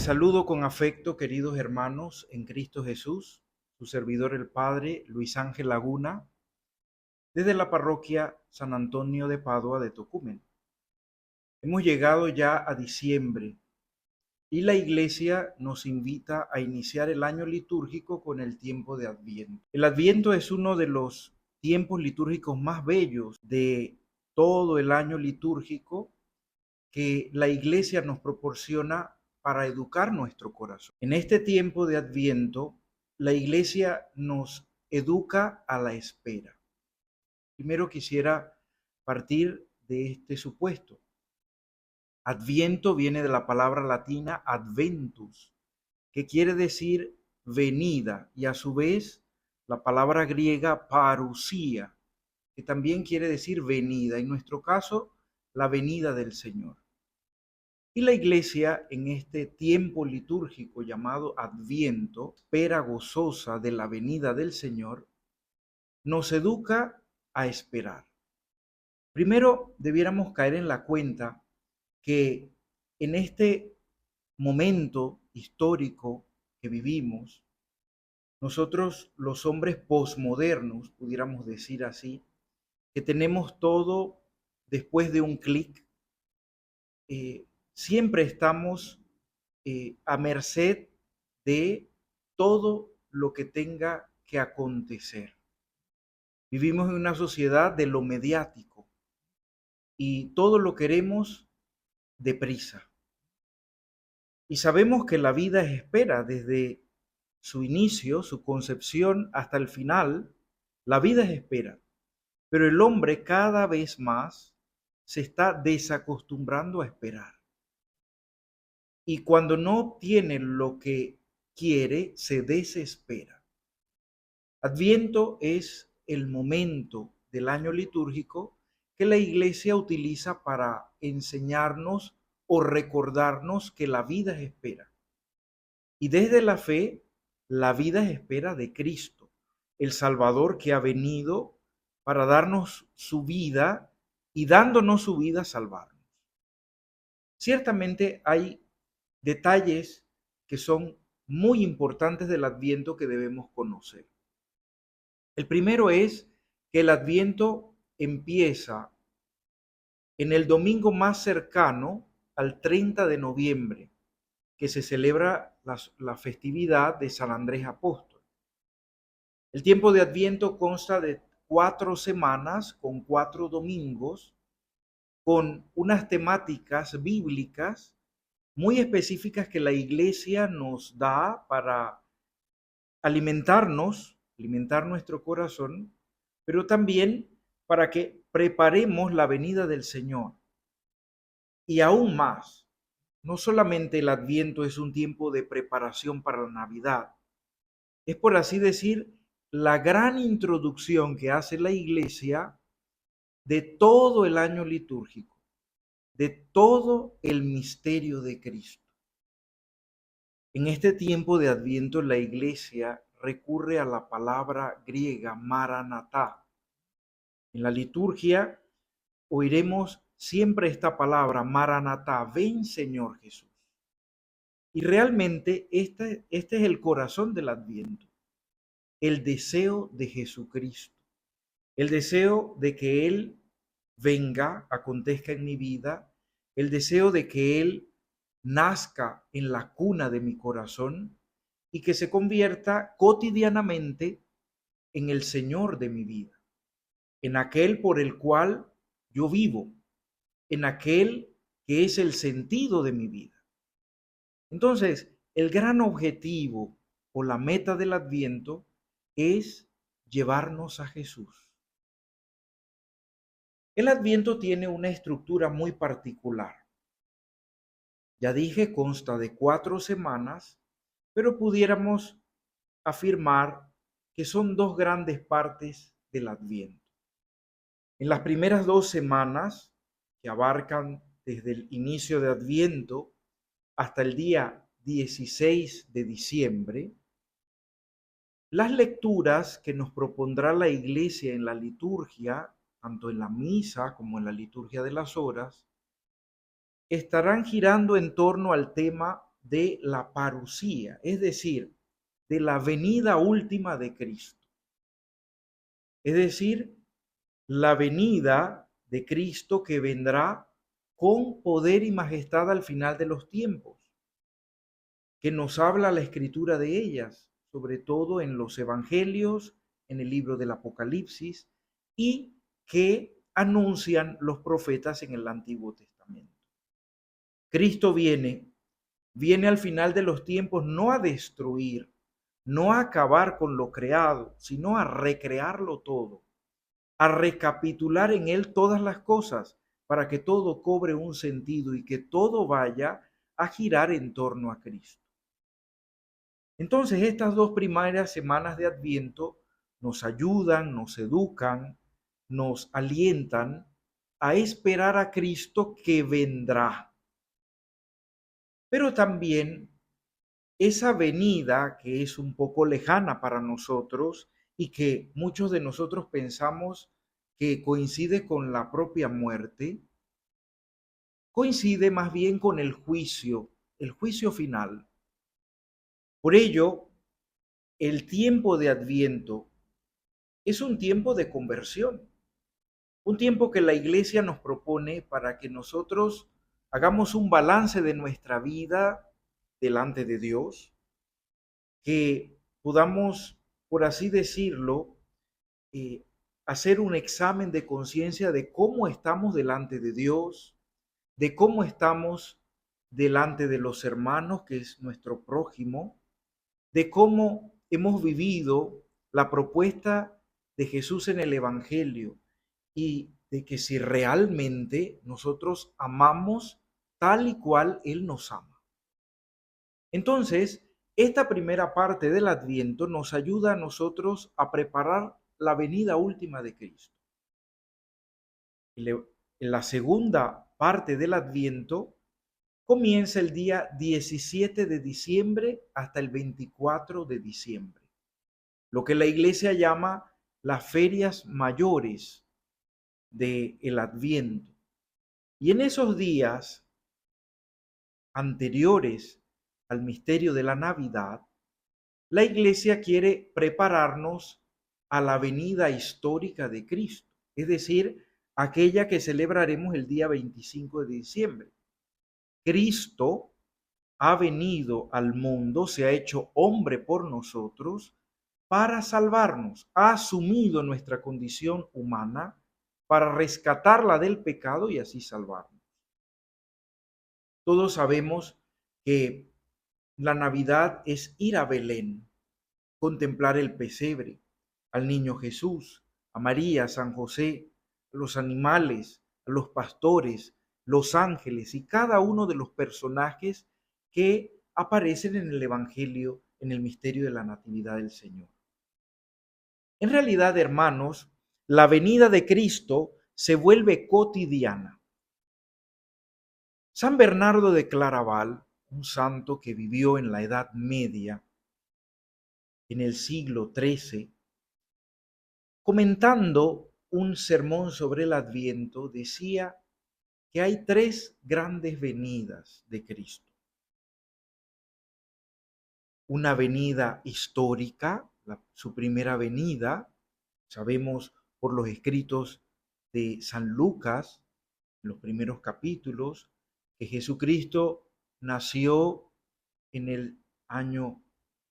saludo con afecto, queridos hermanos, en Cristo Jesús, su servidor el Padre Luis Ángel Laguna, desde la parroquia San Antonio de Padua de Tocumen. Hemos llegado ya a diciembre y la Iglesia nos invita a iniciar el año litúrgico con el tiempo de Adviento. El Adviento es uno de los tiempos litúrgicos más bellos de todo el año litúrgico que la Iglesia nos proporciona para educar nuestro corazón. En este tiempo de Adviento, la Iglesia nos educa a la espera. Primero quisiera partir de este supuesto. Adviento viene de la palabra latina adventus, que quiere decir venida, y a su vez la palabra griega parusía, que también quiere decir venida, en nuestro caso, la venida del Señor. Y la Iglesia en este tiempo litúrgico llamado Adviento, espera gozosa de la venida del Señor, nos educa a esperar. Primero debiéramos caer en la cuenta que en este momento histórico que vivimos, nosotros los hombres posmodernos, pudiéramos decir así, que tenemos todo después de un clic, siempre estamos a merced de todo lo que tenga que acontecer. Vivimos en una sociedad de lo mediático y todo lo queremos deprisa. Y sabemos que la vida es espera desde su inicio, su concepción, hasta el final. La vida es espera. Pero el hombre cada vez más se está desacostumbrando a esperar. Y cuando no obtiene lo que quiere, se desespera. Adviento es el momento del año litúrgico que la Iglesia utiliza para enseñarnos o recordarnos que la vida es espera. Y desde la fe, la vida es espera de Cristo, el Salvador que ha venido para darnos su vida y dándonos su vida salvarnos. Ciertamente hay detalles que son muy importantes del Adviento que debemos conocer. El primero es que el Adviento empieza en el domingo más cercano al 30 de noviembre, que se celebra la festividad de San Andrés Apóstol. El tiempo de Adviento consta de 4 semanas con 4 domingos, con unas temáticas bíblicas muy específicas que la Iglesia nos da para alimentarnos, alimentar nuestro corazón, pero también para que preparemos la venida del Señor. Y aún más, no solamente el Adviento es un tiempo de preparación para la Navidad, es por así decir, la gran introducción que hace la Iglesia de todo el año litúrgico, de todo el misterio de Cristo. En este tiempo de Adviento la Iglesia recurre a la palabra griega Maranatá. En la liturgia oiremos siempre esta palabra Maranatá, ven Señor Jesús. Y realmente este es el corazón del Adviento, el deseo de Jesucristo, el deseo de que Él venga, acontezca en mi vida, el deseo de que Él nazca en la cuna de mi corazón y que se convierta cotidianamente en el Señor de mi vida, en aquel por el cual yo vivo, en aquel que es el sentido de mi vida. Entonces, el gran objetivo o la meta del Adviento es llevarnos a Jesús. El Adviento tiene una estructura muy particular. Ya dije, consta de 4 semanas, pero pudiéramos afirmar que son 2 grandes partes del Adviento. En las primeras 2 semanas, que abarcan desde el inicio de Adviento hasta el día 16 de diciembre, las lecturas que nos propondrá la Iglesia en la liturgia, tanto en la misa como en la liturgia de las horas, estarán girando en torno al tema de la parusía, es decir, de la venida última de Cristo. Es decir, la venida de Cristo que vendrá con poder y majestad al final de los tiempos, que nos habla la Escritura de ellas, sobre todo en los Evangelios, en el libro del Apocalipsis, y que anuncian los profetas en el Antiguo Testamento. Cristo viene al final de los tiempos no a destruir, no a acabar con lo creado, sino a recrearlo todo, a recapitular en él todas las cosas para que todo cobre un sentido y que todo vaya a girar en torno a Cristo. Entonces, estas 2 primeras semanas de Adviento nos ayudan, nos educan, nos alientan a esperar a Cristo que vendrá. Pero también esa venida que es un poco lejana para nosotros y que muchos de nosotros pensamos que coincide con la propia muerte, coincide más bien con el juicio final. Por ello, el tiempo de Adviento es un tiempo de conversión, un tiempo que la Iglesia nos propone para que nosotros hagamos un balance de nuestra vida delante de Dios, que podamos, por así decirlo, eh, hacer un examen de conciencia de cómo estamos delante de Dios, de cómo estamos delante de los hermanos, que es nuestro prójimo, de cómo hemos vivido la propuesta de Jesús en el Evangelio y de que si realmente nosotros amamos tal y cual Él nos ama. Entonces, esta primera parte del Adviento nos ayuda a nosotros a preparar la venida última de Cristo. En la segunda parte del Adviento comienza el día 17 de diciembre hasta el 24 de diciembre, lo que la Iglesia llama las ferias mayores del Adviento. Y en esos días anteriores al misterio de la Navidad, la Iglesia quiere prepararnos a la venida histórica de Cristo, es decir, aquella que celebraremos el día 25 de diciembre. Cristo ha venido al mundo, se ha hecho hombre por nosotros para salvarnos, ha asumido nuestra condición humana para rescatarla del pecado y así salvarnos. Todos sabemos que la Navidad es ir a Belén, contemplar el pesebre, al niño Jesús, a María, a San José, a los animales, a los pastores, los ángeles y cada uno de los personajes que aparecen en el Evangelio, en el misterio de la Natividad del Señor. En realidad, hermanos, la venida de Cristo se vuelve cotidiana. San Bernardo de Claraval, un santo que vivió en la Edad Media, en el siglo XIII, comentando un sermón sobre el Adviento, decía que hay 3 grandes venidas de Cristo. Una venida histórica, su primera venida, sabemos por los escritos de San Lucas, en los primeros capítulos, que Jesucristo nació en el año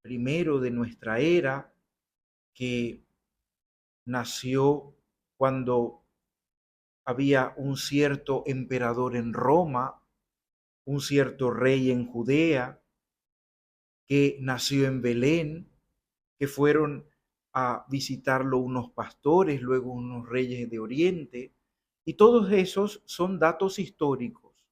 primero de nuestra era, que nació cuando había un cierto emperador en Roma, un cierto rey en Judea, que nació en Belén, que fueron a visitarlo unos pastores, luego unos reyes de Oriente, y todos esos son datos históricos.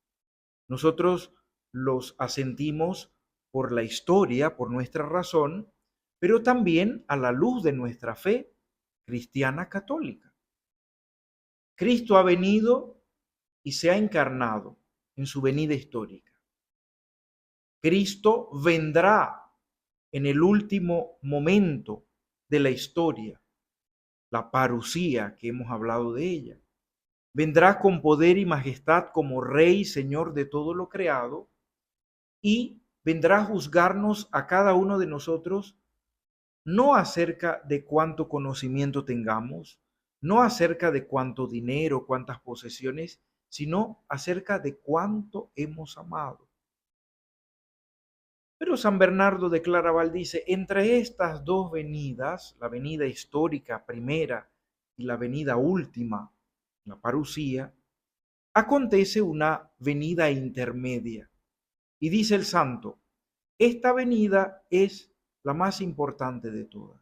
Nosotros los asentimos por la historia, por nuestra razón, pero también a la luz de nuestra fe cristiana católica. Cristo ha venido y se ha encarnado en su venida histórica. Cristo vendrá en el último momento de la historia, la parusía que hemos hablado de ella. Vendrá con poder y majestad como Rey, Señor de todo lo creado, y vendrá a juzgarnos a cada uno de nosotros, no acerca de cuánto conocimiento tengamos, no acerca de cuánto dinero, cuántas posesiones, sino acerca de cuánto hemos amado. Pero San Bernardo de Claraval dice, entre estas dos venidas, la venida histórica primera y la venida última, la parusía, acontece una venida intermedia. Y dice el santo, esta venida es la más importante de todas.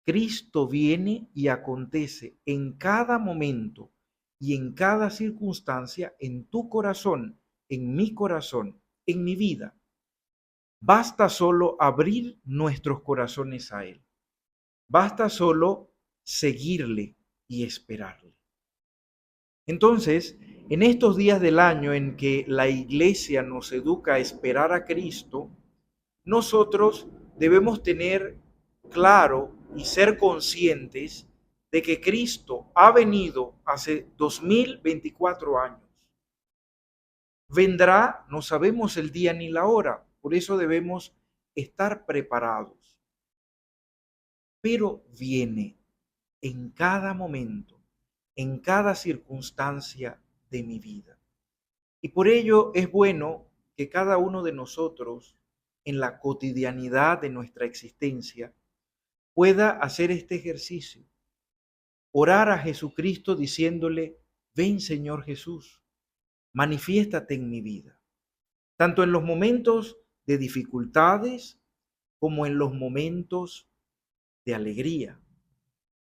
Cristo viene y acontece en cada momento y en cada circunstancia en tu corazón, en mi corazón, en mi vida. Basta solo abrir nuestros corazones a Él. Basta solo seguirle y esperarle. Entonces, en estos días del año en que la iglesia nos educa a esperar a Cristo, nosotros debemos tener claro y ser conscientes de que Cristo ha venido hace 2024 años. Vendrá, no sabemos el día ni la hora, por eso debemos estar preparados. Pero viene en cada momento, en cada circunstancia de mi vida. Y por ello es bueno que cada uno de nosotros, en la cotidianidad de nuestra existencia, pueda hacer este ejercicio. Orar a Jesucristo diciéndole, ven Señor Jesús, manifiéstate en mi vida, tanto en los momentos de dificultades como en los momentos de alegría.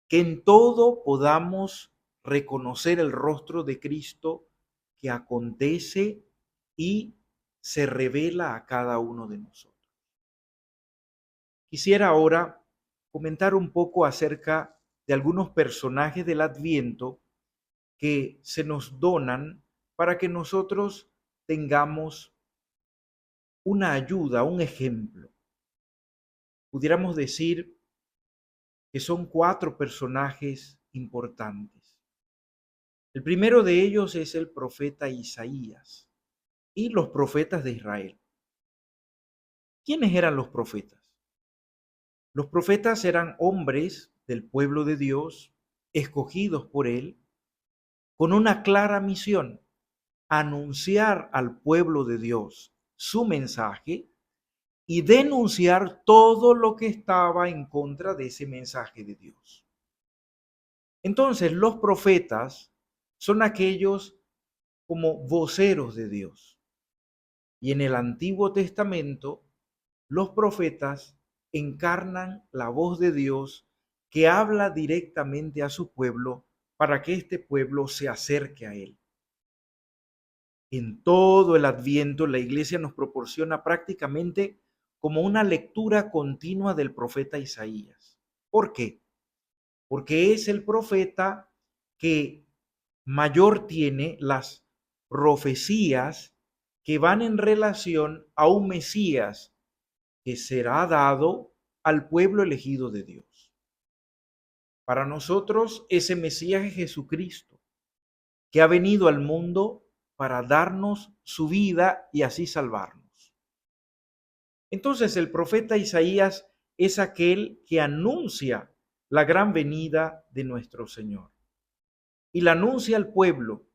Que en todo podamos reconocer el rostro de Cristo que acontece y se revela a cada uno de nosotros. Quisiera ahora comentar un poco acerca de algunos personajes del Adviento que se nos donan para que nosotros tengamos una ayuda, un ejemplo. Pudiéramos decir que son 4 personajes importantes. El primero de ellos es el profeta Isaías y los profetas de Israel. ¿Quiénes eran los profetas? Los profetas eran hombres del pueblo de Dios, escogidos por él, con una clara misión: anunciar al pueblo de Dios su mensaje y denunciar todo lo que estaba en contra de ese mensaje de Dios. Entonces, los profetas son aquellos como voceros de Dios. Y en el Antiguo Testamento, los profetas encarnan la voz de Dios que habla directamente a su pueblo para que este pueblo se acerque a él. En todo el Adviento, la Iglesia nos proporciona prácticamente como una lectura continua del profeta Isaías. ¿Por qué? Porque es el profeta que mayor tiene las profecías que van en relación a un Mesías que será dado al pueblo elegido de Dios. Para nosotros, ese Mesías es Jesucristo, que ha venido al mundo para darnos su vida y así salvarnos. Entonces, el profeta Isaías es aquel que anuncia la gran venida de nuestro Señor y la anuncia al pueblo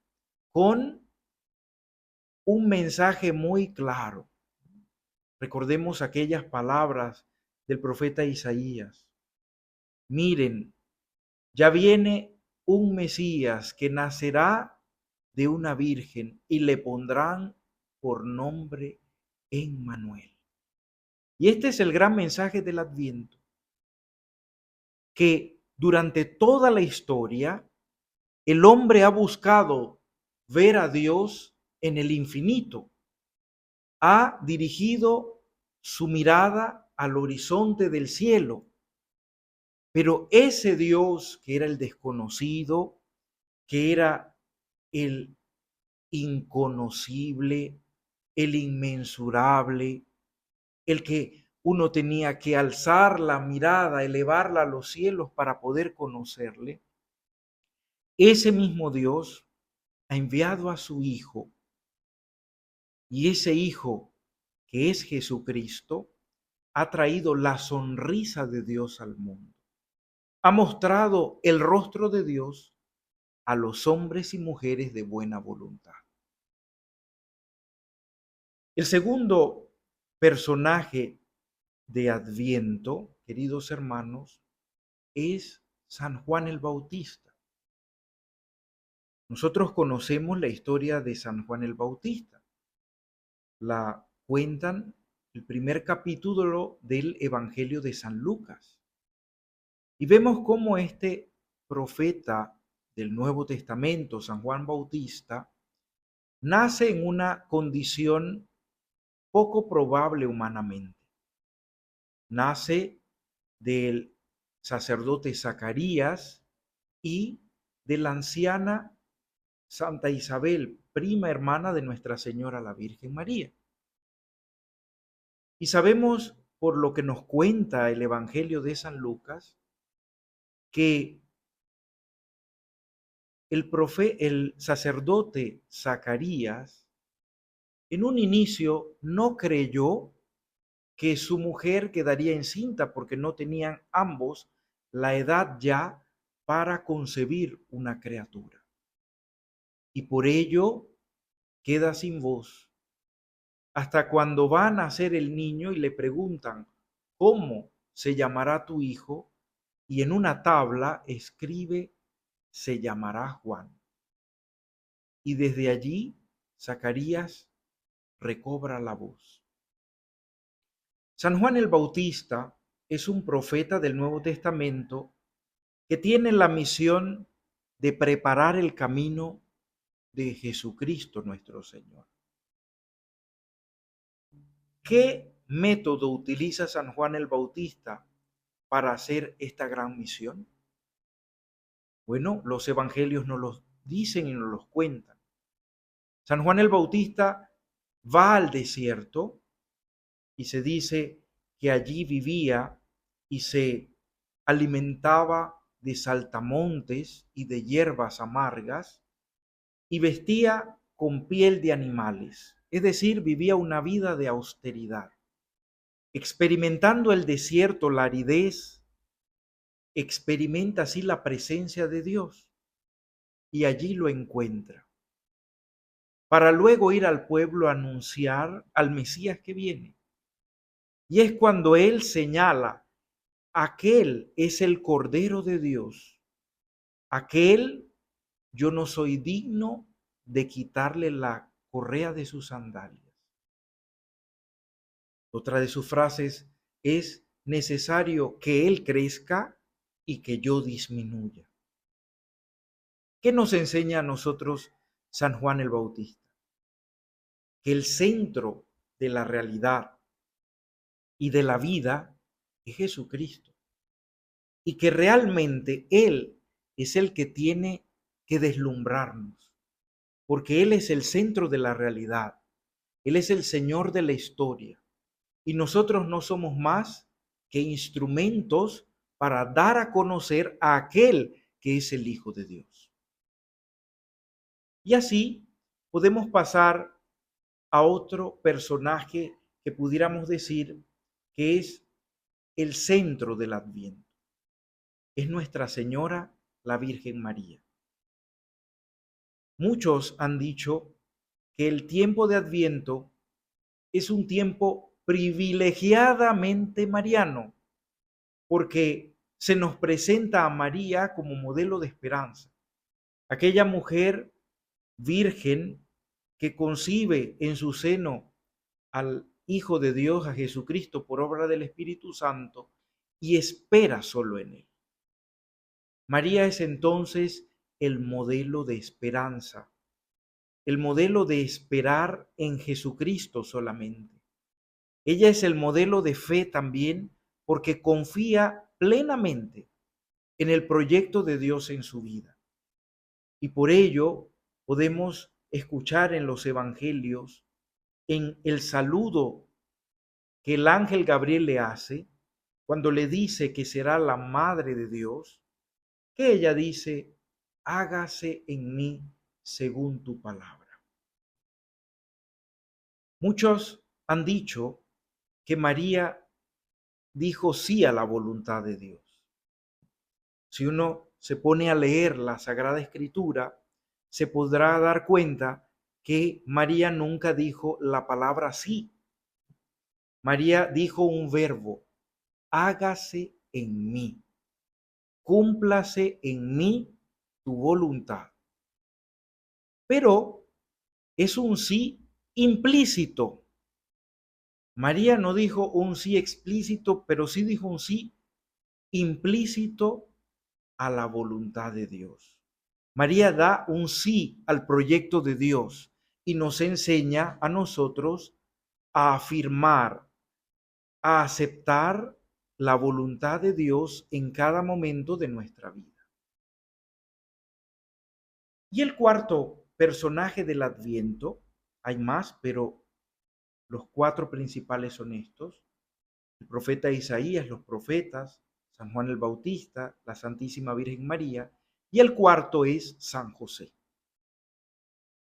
con un mensaje muy claro. Recordemos aquellas palabras del profeta Isaías. Miren, ya viene un Mesías que nacerá de una virgen y le pondrán por nombre Emmanuel. Y este es el gran mensaje del Adviento, que durante toda la historia el hombre ha buscado ver a Dios en el infinito, ha dirigido su mirada al horizonte del cielo, pero ese Dios que era el desconocido, que era el inconocible, el inmensurable, el que uno tenía que alzar la mirada, elevarla a los cielos para poder conocerle, ese mismo Dios ha enviado a su Hijo, y ese Hijo que es Jesucristo, ha traído la sonrisa de Dios al mundo. Ha mostrado el rostro de Dios a los hombres y mujeres de buena voluntad. El segundo personaje de Adviento, queridos hermanos, es San Juan el Bautista. Nosotros conocemos la historia de San Juan el Bautista. La cuentan el primer capítulo del Evangelio de San Lucas. Y vemos cómo este profeta del Nuevo Testamento, San Juan Bautista, nace en una condición poco probable humanamente. Nace del sacerdote Zacarías y de la anciana Santa Isabel, prima hermana de Nuestra Señora la Virgen María. Y sabemos por lo que nos cuenta el Evangelio de San Lucas que el sacerdote Zacarías en un inicio no creyó que su mujer quedaría encinta porque no tenían ambos la edad ya para concebir una criatura. Y por ello queda sin voz. Hasta cuando va a nacer el niño y le preguntan, ¿cómo se llamará tu hijo? Y en una tabla escribe, se llamará Juan. Y desde allí Zacarías recobra la voz. San Juan el Bautista es un profeta del Nuevo Testamento que tiene la misión de preparar el camino de Jesucristo nuestro Señor. ¿Qué método utiliza San Juan el Bautista para hacer esta gran misión? Bueno, los evangelios nos los dicen y nos los cuentan. San Juan el Bautista va al desierto y se dice que allí vivía y se alimentaba de saltamontes y de hierbas amargas y vestía con piel de animales, es decir, vivía una vida de austeridad. Experimentando el desierto, la aridez, experimenta así la presencia de Dios y allí lo encuentra, para luego ir al pueblo a anunciar al Mesías que viene. Y es cuando él señala, aquel es el Cordero de Dios, aquel yo no soy digno de quitarle la correa de sus sandalias. Otra de sus frases es necesario que él crezca y que yo disminuya. ¿Qué nos enseña a nosotros San Juan el Bautista? Que el centro de la realidad y de la vida es Jesucristo y que realmente Él es el que tiene que deslumbrarnos, porque Él es el centro de la realidad, Él es el Señor de la historia y nosotros no somos más que instrumentos para dar a conocer a aquel que es el Hijo de Dios. Y así podemos pasar a otro personaje que pudiéramos decir que es el centro del Adviento. Es Nuestra Señora, la Virgen María. Muchos han dicho que el tiempo de Adviento es un tiempo privilegiadamente mariano, porque se nos presenta a María como modelo de esperanza. Aquella mujer virgen que concibe en su seno al Hijo de Dios, a Jesucristo, por obra del Espíritu Santo, y espera solo en Él. María es entonces el modelo de esperanza, el modelo de esperar en Jesucristo solamente. Ella es el modelo de fe también porque confía plenamente en el proyecto de Dios en su vida. Y por ello podemos escuchar en los evangelios, en el saludo que el ángel Gabriel le hace, cuando le dice que será la madre de Dios, que ella dice, hágase en mí según tu palabra. Muchos han dicho que María dijo sí a la voluntad de Dios. Si uno se pone a leer la Sagrada Escritura, se podrá dar cuenta que María nunca dijo la palabra sí. María dijo un verbo: hágase en mí, cúmplase en mí tu voluntad. Pero es un sí implícito. María no dijo un sí explícito, pero sí dijo un sí implícito a la voluntad de Dios. María da un sí al proyecto de Dios y nos enseña a nosotros a afirmar, a aceptar la voluntad de Dios en cada momento de nuestra vida. Y el cuarto personaje del Adviento, hay más, pero los cuatro principales son estos: el profeta Isaías, los profetas, San Juan el Bautista, la Santísima Virgen María, y el cuarto es San José.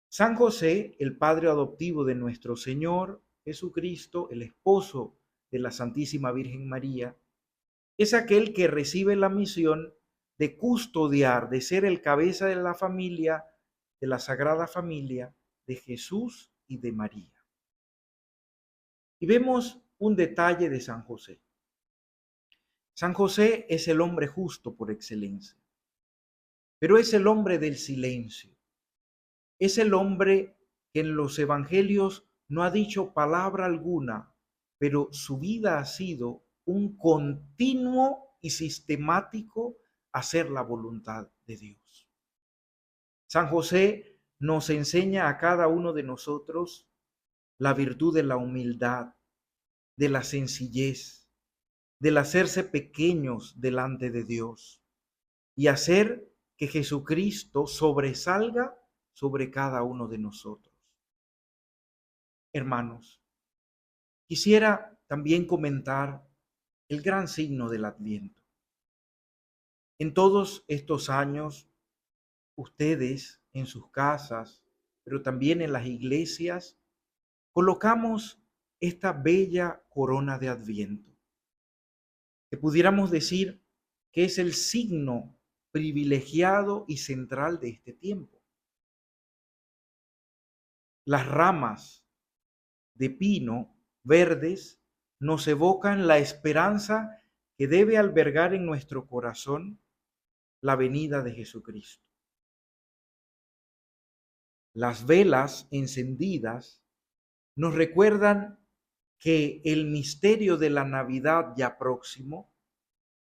San José, el padre adoptivo de nuestro Señor Jesucristo, el esposo de la Santísima Virgen María, es aquel que recibe la misión de custodiar, de ser el cabeza de la familia, de la Sagrada Familia de Jesús y de María. Y vemos un detalle de San José. San José es el hombre justo por excelencia, pero es el hombre del silencio. Es el hombre que en los evangelios no ha dicho palabra alguna, pero su vida ha sido un continuo y sistemático hacer la voluntad de Dios. San José nos enseña a cada uno de nosotros la virtud de la humildad, de la sencillez, del hacerse pequeños delante de Dios y hacer que Jesucristo sobresalga sobre cada uno de nosotros. Hermanos, quisiera también comentar el gran signo del Adviento. En todos estos años, ustedes en sus casas, pero también en las iglesias, colocamos esta bella corona de Adviento, que pudiéramos decir que es el signo privilegiado y central de este tiempo. Las ramas de pino verdes nos evocan la esperanza que debe albergar en nuestro corazón la venida de Jesucristo. Las velas encendidas nos recuerdan que el misterio de la Navidad ya próximo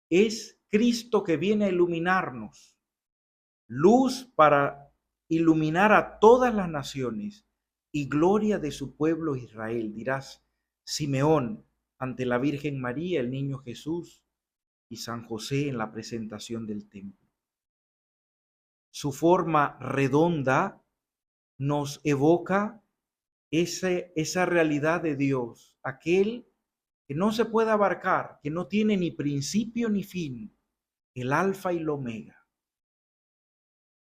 es Cristo que viene a iluminarnos, luz para iluminar a todas las naciones y gloria de su pueblo Israel. Dirás Simeón ante la Virgen María, el niño Jesús y San José en la presentación del templo. Su forma redonda nos evoca esa realidad de Dios, aquel que no se puede abarcar, que no tiene ni principio ni fin, el alfa y el omega.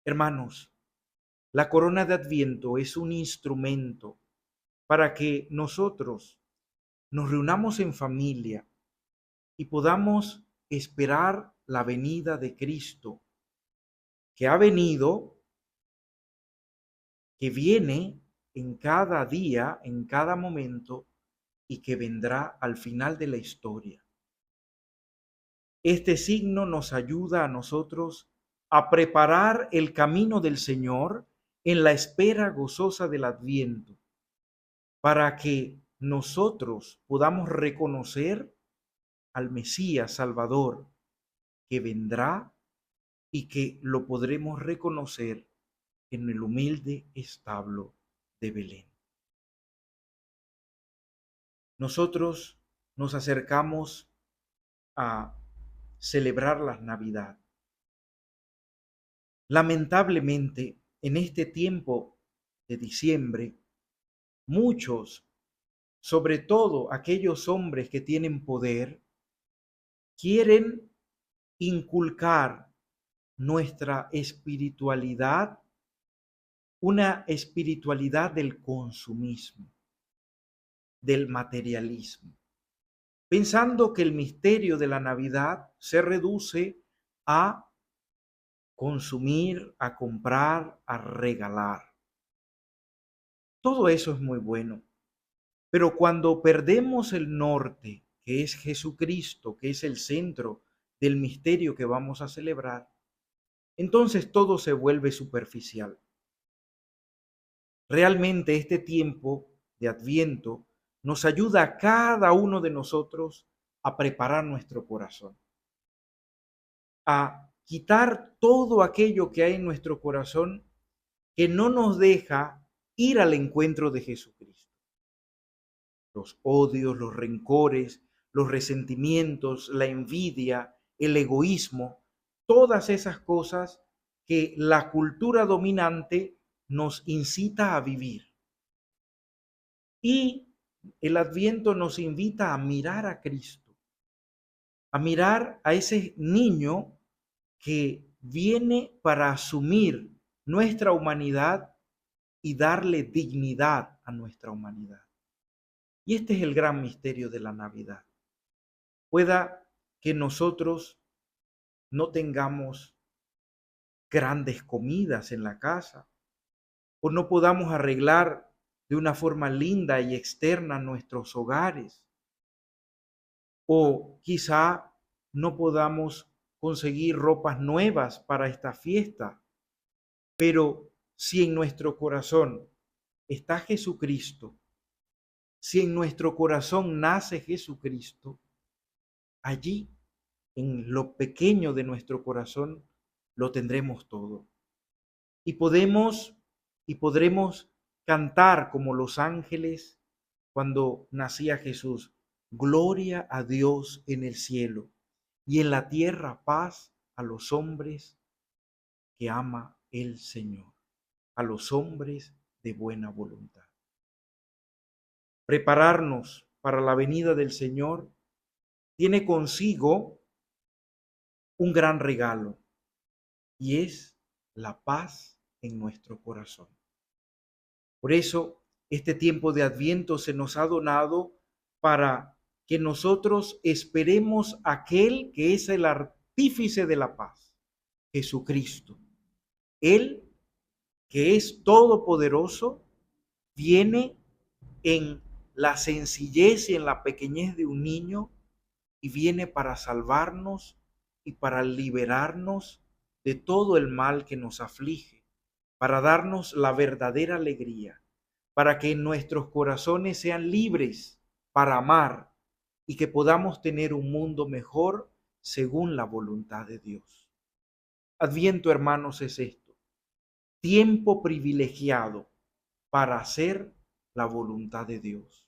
Hermanos, la corona de Adviento es un instrumento para que nosotros nos reunamos en familia y podamos esperar la venida de Cristo, que ha venido, que viene en cada día, en cada momento, y que vendrá al final de la historia. Este signo nos ayuda a nosotros a preparar el camino del Señor en la espera gozosa del Adviento, para que nosotros podamos reconocer al Mesías Salvador que vendrá y que lo podremos reconocer en el humilde establo de Belén. Nosotros nos acercamos a celebrar la Navidad. Lamentablemente, en este tiempo de diciembre, muchos, sobre todo aquellos hombres que tienen poder, quieren inculcar nuestra espiritualidad, una espiritualidad del consumismo. del materialismo, pensando que el misterio de la Navidad se reduce a consumir, a comprar, a regalar. Todo eso es muy bueno, pero cuando perdemos el norte, que es Jesucristo, que es el centro del misterio que vamos a celebrar, entonces todo se vuelve superficial. Realmente este tiempo de Adviento nos ayuda a cada uno de nosotros a preparar nuestro corazón, a quitar todo aquello que hay en nuestro corazón que no nos deja ir al encuentro de Jesucristo. Los odios, los rencores, los resentimientos, la envidia, el egoísmo, todas esas cosas que la cultura dominante nos incita a vivir. Y el Adviento nos invita a mirar a Cristo, a mirar a ese niño que viene para asumir nuestra humanidad y darle dignidad a nuestra humanidad. Y este es el gran misterio de la Navidad. Pueda que nosotros no tengamos grandes comidas en la casa o no podamos arreglar de una forma linda y externa nuestros hogares, o quizá no podamos conseguir ropas nuevas para esta fiesta, pero si en nuestro corazón está Jesucristo, si en nuestro corazón nace Jesucristo, allí en lo pequeño de nuestro corazón lo tendremos todo. Y podremos cantar como los ángeles cuando nacía Jesús: gloria a Dios en el cielo y en la tierra paz a los hombres que ama el Señor, a los hombres de buena voluntad. Prepararnos para la venida del Señor tiene consigo un gran regalo, y es la paz en nuestro corazón. Por eso, este tiempo de Adviento se nos ha donado para que nosotros esperemos a aquel que es el artífice de la paz, Jesucristo. Él, que es todopoderoso, viene en la sencillez y en la pequeñez de un niño y viene para salvarnos y para liberarnos de todo el mal que nos aflige, para darnos la verdadera alegría, para que nuestros corazones sean libres para amar y que podamos tener un mundo mejor según la voluntad de Dios. Adviento, hermanos, es esto: tiempo privilegiado para hacer la voluntad de Dios.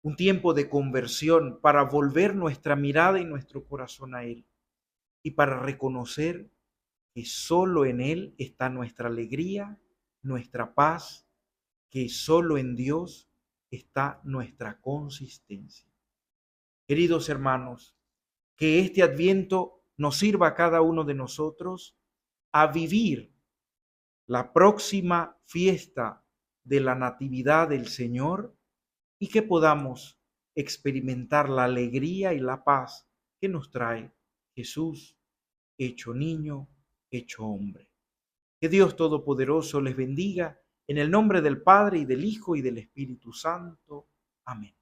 Un tiempo de conversión para volver nuestra mirada y nuestro corazón a Él y para reconocer que solo en Él está nuestra alegría, nuestra paz, que solo en Dios está nuestra consistencia. Queridos hermanos, que este Adviento nos sirva a cada uno de nosotros a vivir la próxima fiesta de la Natividad del Señor y que podamos experimentar la alegría y la paz que nos trae Jesús, hecho niño, hecho hombre. Que Dios Todopoderoso les bendiga en el nombre del Padre y del Hijo y del Espíritu Santo. Amén.